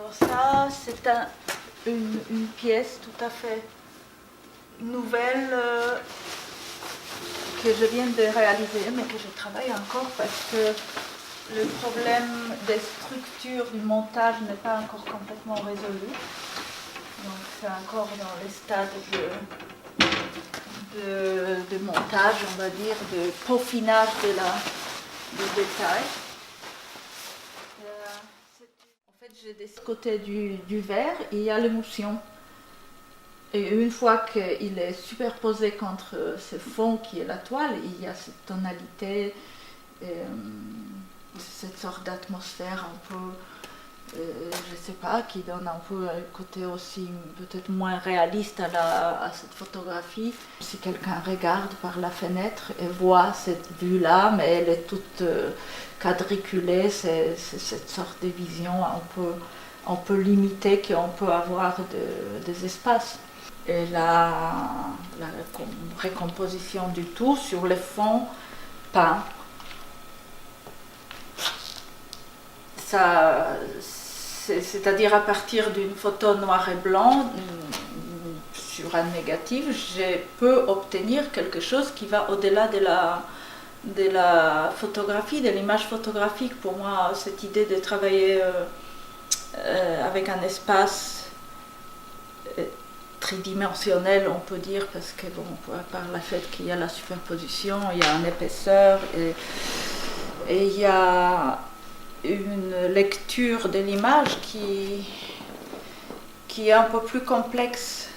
Alors ça, c'est une pièce tout à fait nouvelle que je viens de réaliser, mais que je travaille encore parce que le problème des structures du montage n'est pas encore complètement résolu. Donc c'est encore dans les stades de montage, on va dire, de peaufinage du détail. En fait, j'ai des côtés du verre, il y a l'émulsion. Et une fois qu'il est superposé contre ce fond qui est la toile, il y a cette tonalité, cette sorte d'atmosphère un peu, je ne sais pas, qui donne un peu un côté aussi peut-être moins réaliste à cette photographie. Si quelqu'un regarde par la fenêtre et voit cette vue-là, mais elle est toute quadriculée, c'est cette sorte de vision un peu limitée qu'on peut avoir des espaces. Et la récomposition du tout sur le fond peint. C'est-à-dire à partir d'une photo noir et blanc sur un négatif, je peux obtenir quelque chose qui va au-delà de la photographie, de l'image photographique. Pour moi, cette idée de travailler avec un espace tridimensionnel, on peut dire, parce que bon, par le fait qu'il y a la superposition, il y a une épaisseur et il y a une lecture de l'image qui est un peu plus complexe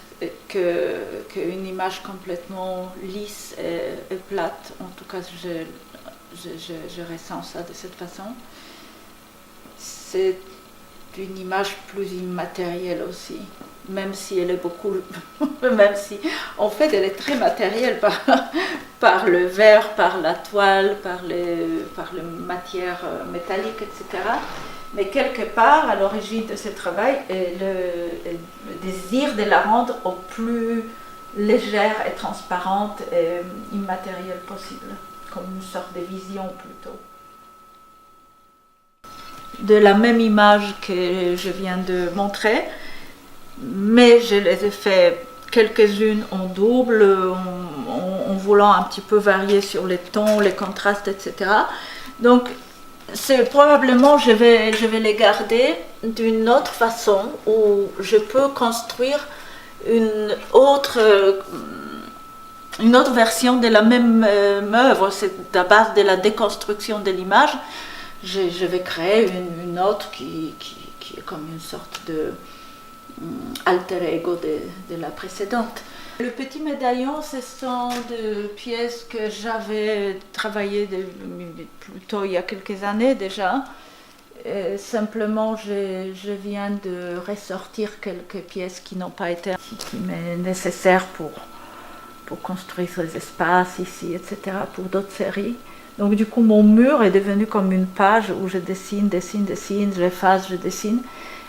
qu'une image complètement lisse et plate. En tout cas, je ressens ça de cette façon. C'est une image plus immatérielle aussi, même si elle est beaucoup, même si en fait elle est très matérielle par le verre, par la toile, par les matières métalliques, etc. Mais quelque part, à l'origine de ce travail, est le désir de la rendre au plus légère et transparente et immatérielle possible, comme une sorte de vision plutôt. De la même image que je viens de montrer, mais je les ai fait quelques-unes en double, en voulant un petit peu varier sur les tons, les contrastes, etc. Donc, probablement je vais les garder d'une autre façon, où je peux construire une autre version de la même œuvre. C'est à base de la déconstruction de l'image. Je vais créer une autre qui est comme une sorte de alter ego de la précédente. Le petit médaillon, ce sont des pièces que j'avais travaillées plutôt il y a quelques années déjà. Et simplement, je viens de ressortir quelques pièces qui n'ont pas été nécessaires pour construire ces espaces ici, etc., pour d'autres séries. Donc du coup, mon mur est devenu comme une page où je dessine, j'efface, je dessine.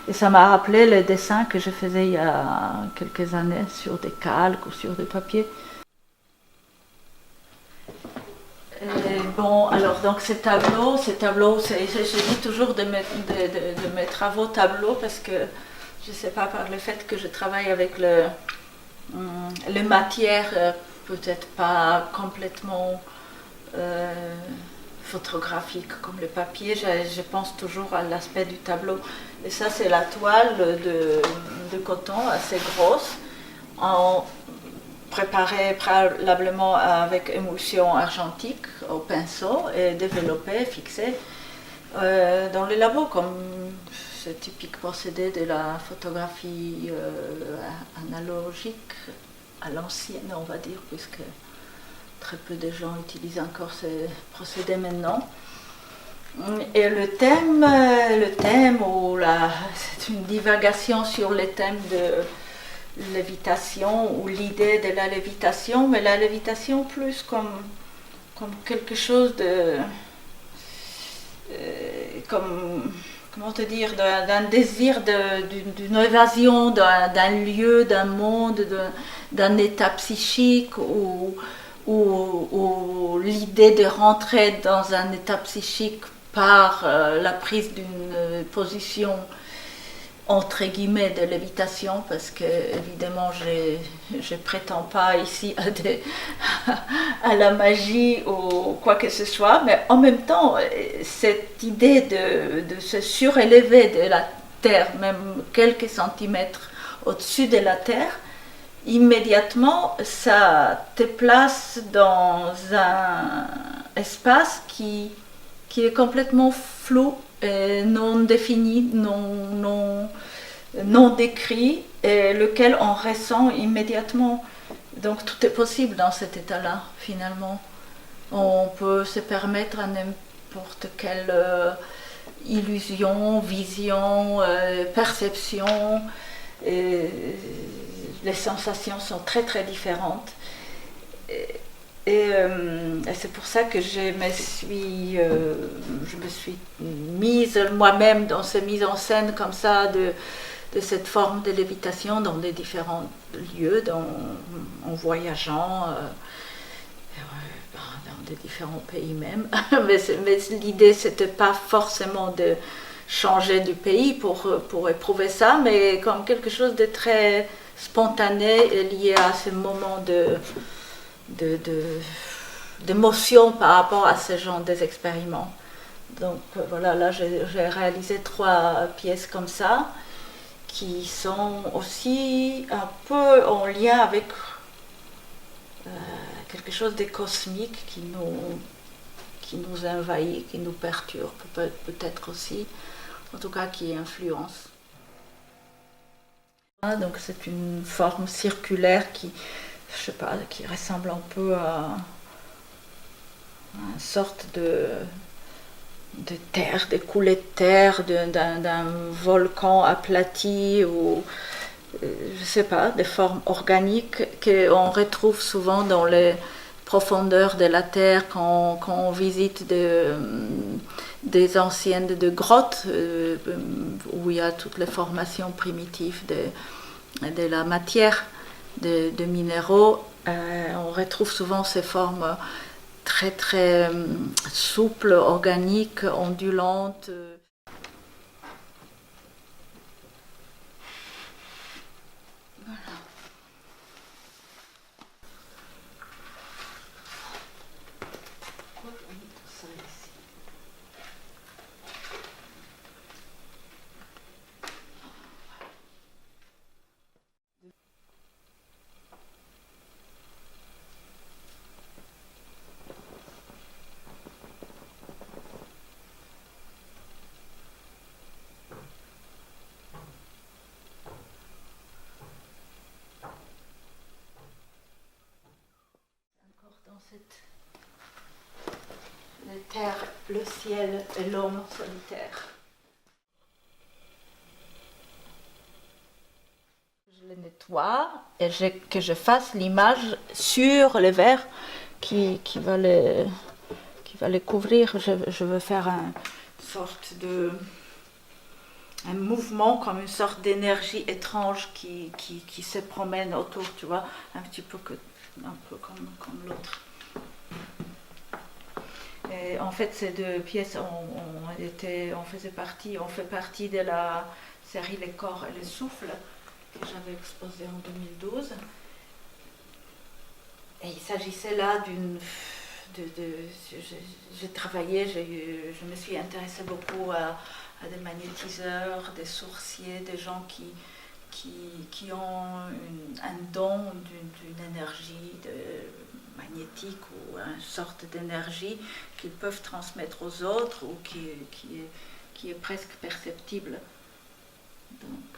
Et ça m'a rappelé les dessins que je faisais il y a quelques années sur des calques ou sur des papiers. Et bon, alors donc ces tableaux, je dis toujours de mes travaux tableaux parce que je ne sais pas, par le fait que je travaille avec les matières peut-être pas complètement photographique comme le papier, je pense toujours à l'aspect du tableau. Et ça, c'est la toile de coton assez grosse, préparée préalablement avec émulsion argentique au pinceau et développée, fixée dans les labos, comme ce typique procédé de la photographie analogique à l'ancienne, on va dire, puisque très peu de gens utilisent encore ces procédés maintenant. Et le thème c'est une divagation sur le thème de lévitation ou l'idée de la lévitation, mais la lévitation plus comme quelque chose de comment te dire, d'un désir d'une évasion d'un lieu, d'un monde, d'un état psychique ou l'idée de rentrer dans un état psychique par la prise d'une position entre guillemets de lévitation, parce que évidemment je prétends pas ici à la magie ou quoi que ce soit, mais en même temps cette idée de se surélever de la terre, même quelques centimètres au-dessus de la terre, immédiatement ça te place dans un espace qui est complètement flou, non défini, non décrit, et lequel on ressent immédiatement. Donc tout est possible dans cet état-là, finalement. On peut se permettre à n'importe quelle illusion, vision, perception. Et les sensations sont très très différentes. Et c'est pour ça que je me suis mise moi-même dans ces mises en scène comme ça de cette forme de lévitation dans des différents lieux, en voyageant dans des différents pays même. mais l'idée c'était pas forcément de changer du pays pour éprouver ça, mais comme quelque chose de très spontané et lié à ce moment d'émotion par rapport à ce genre d'expériments. Donc voilà, là j'ai réalisé 3 pièces comme ça qui sont aussi un peu en lien avec quelque chose de cosmique qui nous envahit, qui nous perturbe peut-être aussi, en tout cas qui influence. Donc c'est une forme circulaire qui ressemble un peu à une sorte de terre, de coulée de terre, d'un volcan aplati, ou je sais pas, des formes organiques qu'on retrouve souvent dans les profondeurs de la terre quand on visite des anciennes grottes où il y a toutes les formations primitives de la matière, de minéraux. On retrouve souvent ces formes très très souples, organiques, ondulantes. Voilà. La terre, le ciel et l'homme solitaire. Je le nettoie et que je fasse l'image sur le verre qui va les couvrir. Je veux faire un mouvement, comme une sorte d'énergie étrange qui se promène autour, tu vois, un peu comme l'autre. Et en fait, ces 2 pièces, on fait partie de la série Les corps et le souffle que j'avais exposée en 2012. Et il s'agissait là j'ai travaillé, je me suis intéressée beaucoup à des magnétiseurs, des sourciers, des gens qui ont un don d'une énergie magnétique ou une sorte d'énergie qu'ils peuvent transmettre aux autres ou qui est presque perceptible. Donc